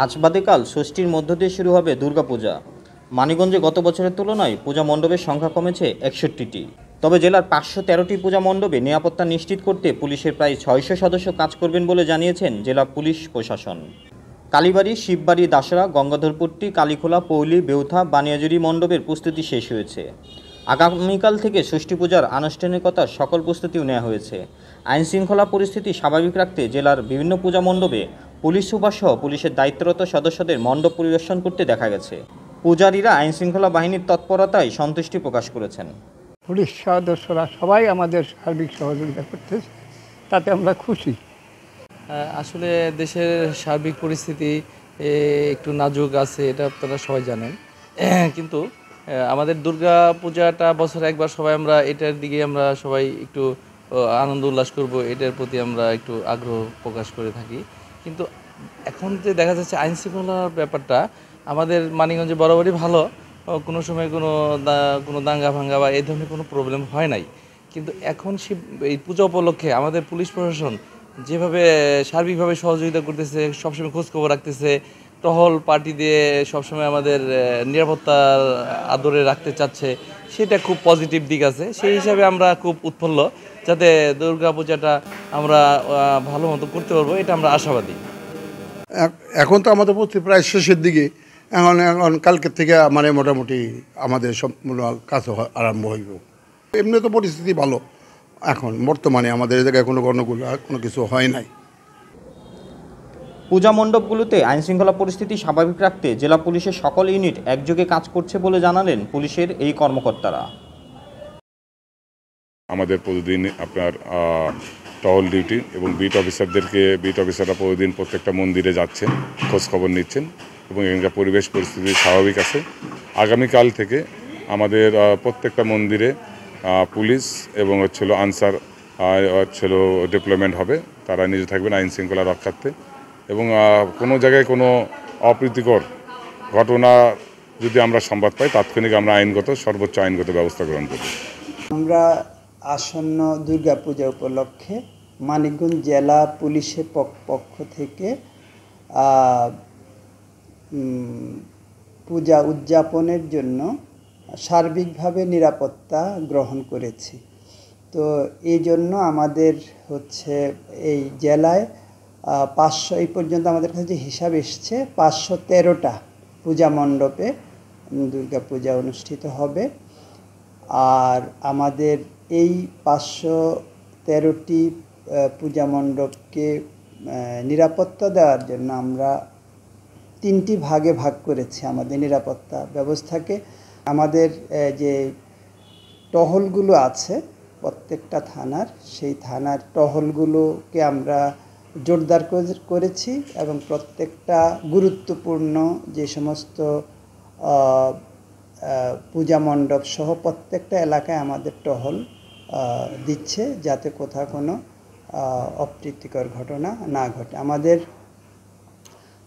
আজ বাদে কাল ষষ্ঠীর মধ্য দিয়ে শুরু হবে দুর্গাপূজা। মানিকগঞ্জে গত বছরের তুলনায় পূজা মণ্ডপের সংখ্যা কমেছে ৬১টি। তবে জেলার ৫১৩টি পূজা মণ্ডপে নিরাপত্তা নিশ্চিত করতে পুলিশের প্রায় ৬০০ সদস্য কাজ করবেন বলে জানিয়েছেন জেলা পুলিশ প্রশাসন। কালীবাড়ি, শিববাড়ি, দাসরা, গঙ্গাধরপট্টি, কালীখোলা, পৌলি, বেউথা, বানিয়াজুরি মণ্ডপের প্রস্তুতি শেষ হয়েছে। আগামীকাল থেকে ষষ্ঠী পূজার আনুষ্ঠানিকতার সকল প্রস্তুতিও নেওয়া হয়েছে। আইনশৃঙ্খলা পরিস্থিতি স্বাভাবিক রাখতে জেলার বিভিন্ন পূজা মণ্ডপে পুলিশ সুপার সহ পুলিশের দায়িত্বরত সদস্যদের মণ্ডপ পরিদর্শন করতে দেখা গেছে। পূজারীরা আইনশৃঙ্খলা বাহিনীর তৎপরতায় সন্তুষ্টি প্রকাশ করেছেন। পুলিশ সদস্যরা সবাই আমাদের সার্বিক সহযোগিতা করতেছে, তাতে আমরা খুশি। আসলে দেশের সার্বিক পরিস্থিতি একটু নাজুক আছে, এটা আপনারা সবাই জানেন। কিন্তু আমাদের দুর্গা পূজাটা বছরে একবার সবাই আমরা এটার দিকে আমরা সবাই একটু আনন্দ উল্লাস করব, এটার প্রতি আমরা একটু আগ্রহ প্রকাশ করে থাকি। কিন্তু এখন যে দেখা যাচ্ছে আইনশৃঙ্খলার ব্যাপারটা আমাদের মানিকগঞ্জে বরাবরই ভালো, কোনো সময় কোনো দাঙ্গা ভাঙ্গা বা এই ধরনের কোনো প্রবলেম হয় নাই। কিন্তু এখন এই পূজা উপলক্ষে আমাদের পুলিশ প্রশাসন যেভাবে সার্বিকভাবে সহযোগিতা করতেছে, সবসময় খোঁজখবর রাখতেছে, টহল পার্টি দিয়ে সবসময় আমাদের নিরাপত্তার আদরে রাখতে চাচ্ছে, সেটা খুব পজিটিভ দিক আছে। সেই হিসাবে আমরা খুব উৎফুল্ল যাতে দুর্গা পূজাটা আমরা ভালো মতো করতে পারবো, এটা আমরা আশাবাদী। এখন তো আমাদের প্রস্তুতি প্রায় শেষের দিকে। এখন কালকের থেকে মানে মোটামুটি আমাদের সম্পূর্ণ কাজ আরম্ভ হইব। এমনি তো পরিস্থিতি ভালো, এখন বর্তমানে আমাদের এই জায়গায় কোনো গণ্ডগোল কোনো কিছু হয় নাই। পূজা মণ্ডপগুলোতে আইনশৃঙ্খলা পরিস্থিতি স্বাভাবিক রাখতে জেলা পুলিশের সকল ইউনিট একযোগে কাজ করছে বলে জানালেন পুলিশের এই কর্মকর্তারা। আমাদের প্রতিদিন আপনার টহল ডিউটি এবং বিট অফিসাররা প্রতিদিন প্রত্যেকটা মন্দিরে যাচ্ছেন, খোঁজখবর নিচ্ছেন এবং এখানকার পরিবেশ পরিস্থিতি স্বাভাবিক আছে। আগামীকাল থেকে আমাদের প্রত্যেকটা মন্দিরে পুলিশ এবং আনসার ডিপ্লয়মেন্ট হবে। তারা নিজে থাকবেন আইন শৃঙ্খলা রক্ষার্থে এবং কোনো জায়গায় কোনো অপ্রীতিকর ঘটনা যদি আমরা সংবাদ পাই, তাৎক্ষণিক আমরা সর্বোচ্চ আইনগত ব্যবস্থা গ্রহণ করব। আমরা আসন্ন দুর্গাপূজা উপলক্ষে মানিকগঞ্জ জেলা পুলিশের পক্ষ থেকে পূজা উদযাপনের জন্য সার্বিকভাবে নিরাপত্তা গ্রহণ করেছি। তো এই জন্য আমাদের এই জেলায় 500 এই পর্যন্ত আমাদের কাছে হিসাব এসছে 513টা পূজা মণ্ডপে দুর্গাপূজা অনুষ্ঠিত হবে। আর আমাদের এই 513টি পূজা মণ্ডপকে নিরাপত্তা দেওয়ার জন্য আমরা 3টি ভাগে ভাগ করেছি আমাদের নিরাপত্তা ব্যবস্থাকে। আমাদের যে টহলগুলো আছে প্রত্যেকটা থানার, সেই থানার টহলগুলোকে আমরা জোরদার করেছি এবং প্রত্যেকটা গুরুত্বপূর্ণ যে সমস্ত পূজা মণ্ডপ সহ প্রত্যেকটা এলাকায় আমাদের টহল দিচ্ছে, যাতে কোথাও কোনো অপ্রীতিকর ঘটনা না ঘটে। আমাদের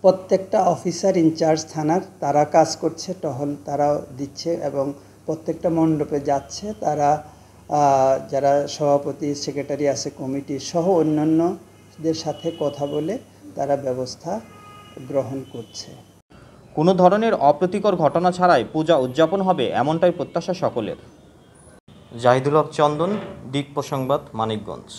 প্রত্যেকটা অফিসার ইনচার্জ থানার তারা কাজ করছে, টহল তারাও দিচ্ছে এবং প্রত্যেকটা মণ্ডপে যাচ্ছে। তারা যারা সভাপতি, সেক্রেটারি আছে, কমিটি সহ অন্যান্যদের সাথে কথা বলে তারা ব্যবস্থা গ্রহণ করছে। কোনো ধরনের অপ্রীতিকর ঘটনা ছাড়াই পূজা উদযাপন হবে, এমনটাই প্রত্যাশা সকলের। জাহিদুল হক চন্দন, দিকপ্রসংবাদ, মানিকগঞ্জ।